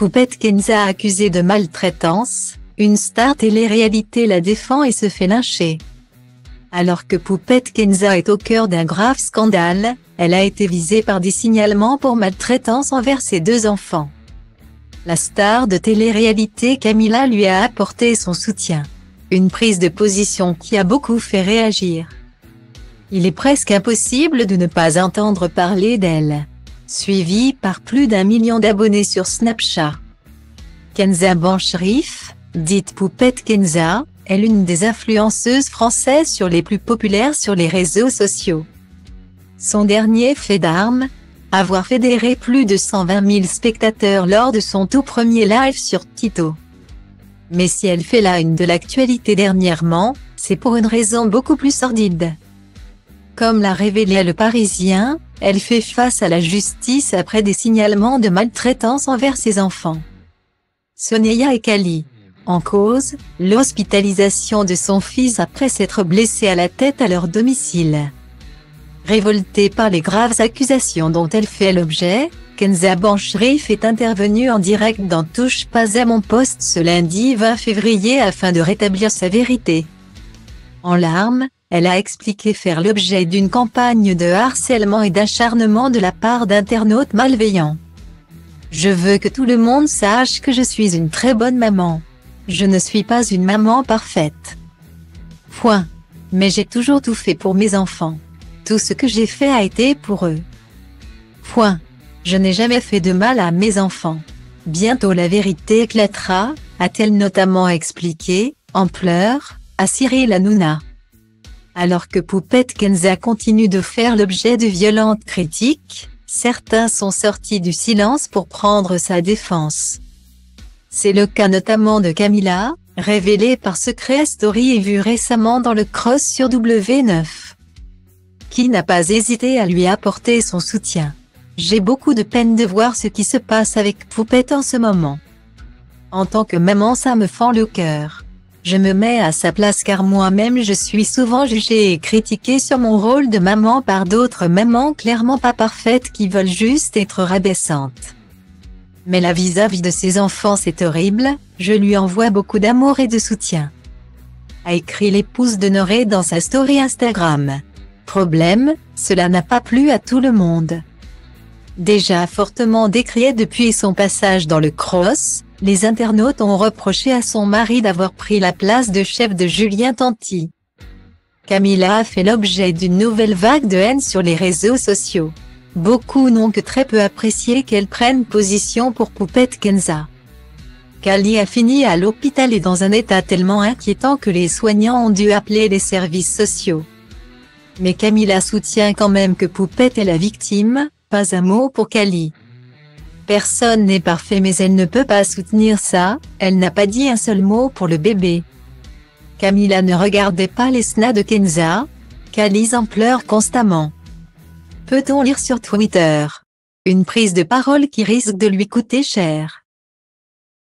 Poupette Kenza accusée de maltraitance, une star télé-réalité la défend et se fait lyncher. Alors que Poupette Kenza est au cœur d'un grave scandale, elle a été visée par des signalements pour maltraitance envers ses 2 enfants. La star de télé-réalité Camila lui a apporté son soutien. Une prise de position qui a beaucoup fait réagir. Il est presque impossible de ne pas entendre parler d'elle. Suivie par plus d'1 million d'abonnés sur Snapchat. Kenza Bencherif, dite Poupette Kenza, est l'une des influenceuses françaises sur les plus populaires sur les réseaux sociaux. Son dernier fait d'armes, avoir fédéré plus de 120 000 spectateurs lors de son tout premier live sur TikTok. Mais si elle fait la une de l'actualité dernièrement, c'est pour une raison beaucoup plus sordide. Comme l'a révélé Le Parisien, elle fait face à la justice après des signalements de maltraitance envers ses enfants. Soneya et Kali. En cause, l'hospitalisation de son fils après s'être blessé à la tête à leur domicile. Révoltée par les graves accusations dont elle fait l'objet, Kenza Bencherif est intervenue en direct dans Touche pas à mon poste ce lundi 20 février afin de rétablir sa vérité. En larmes, elle a expliqué faire l'objet d'une campagne de harcèlement et d'acharnement de la part d'internautes malveillants. « Je veux que tout le monde sache que je suis une très bonne maman. Je ne suis pas une maman parfaite. Point. Mais j'ai toujours tout fait pour mes enfants. Tout ce que j'ai fait a été pour eux. Point. Je n'ai jamais fait de mal à mes enfants. Bientôt la vérité éclatera », a-t-elle notamment expliqué, en pleurs, à Cyril Hanouna. Alors que Poupette Kenza continue de faire l'objet de violentes critiques, certains sont sortis du silence pour prendre sa défense. C'est le cas notamment de Camila, révélée par Secret Story et vue récemment dans le Cross sur W9. Qui n'a pas hésité à lui apporter son soutien. « J'ai beaucoup de peine de voir ce qui se passe avec Poupette en ce moment. En tant que maman, ça me fend le cœur. Je me mets à sa place car moi-même je suis souvent jugée et critiquée sur mon rôle de maman par d'autres mamans clairement pas parfaites qui veulent juste être rabaissantes. Mais là vis-à-vis de ses enfants c'est horrible, je lui envoie beaucoup d'amour et de soutien. » A écrit l'épouse de Noré dans sa story Instagram. Problème, cela n'a pas plu à tout le monde. Déjà fortement décrié depuis son passage dans le Cross, les internautes ont reproché à son mari d'avoir pris la place de chef de Julien Tanti. Camila a fait l'objet d'une nouvelle vague de haine sur les réseaux sociaux. Beaucoup n'ont que très peu apprécié qu'elle prenne position pour Poupette Kenza. Kali a fini à l'hôpital et dans un état tellement inquiétant que les soignants ont dû appeler les services sociaux. Mais Camila soutient quand même que Poupette est la victime, pas un mot pour Kali. Personne n'est parfait mais elle ne peut pas soutenir ça, elle n'a pas dit un seul mot pour le bébé. Camila ne regardait pas les snaps de Kenza, Kali en pleure constamment. Peut-on lire sur Twitter? Une prise de parole qui risque de lui coûter cher.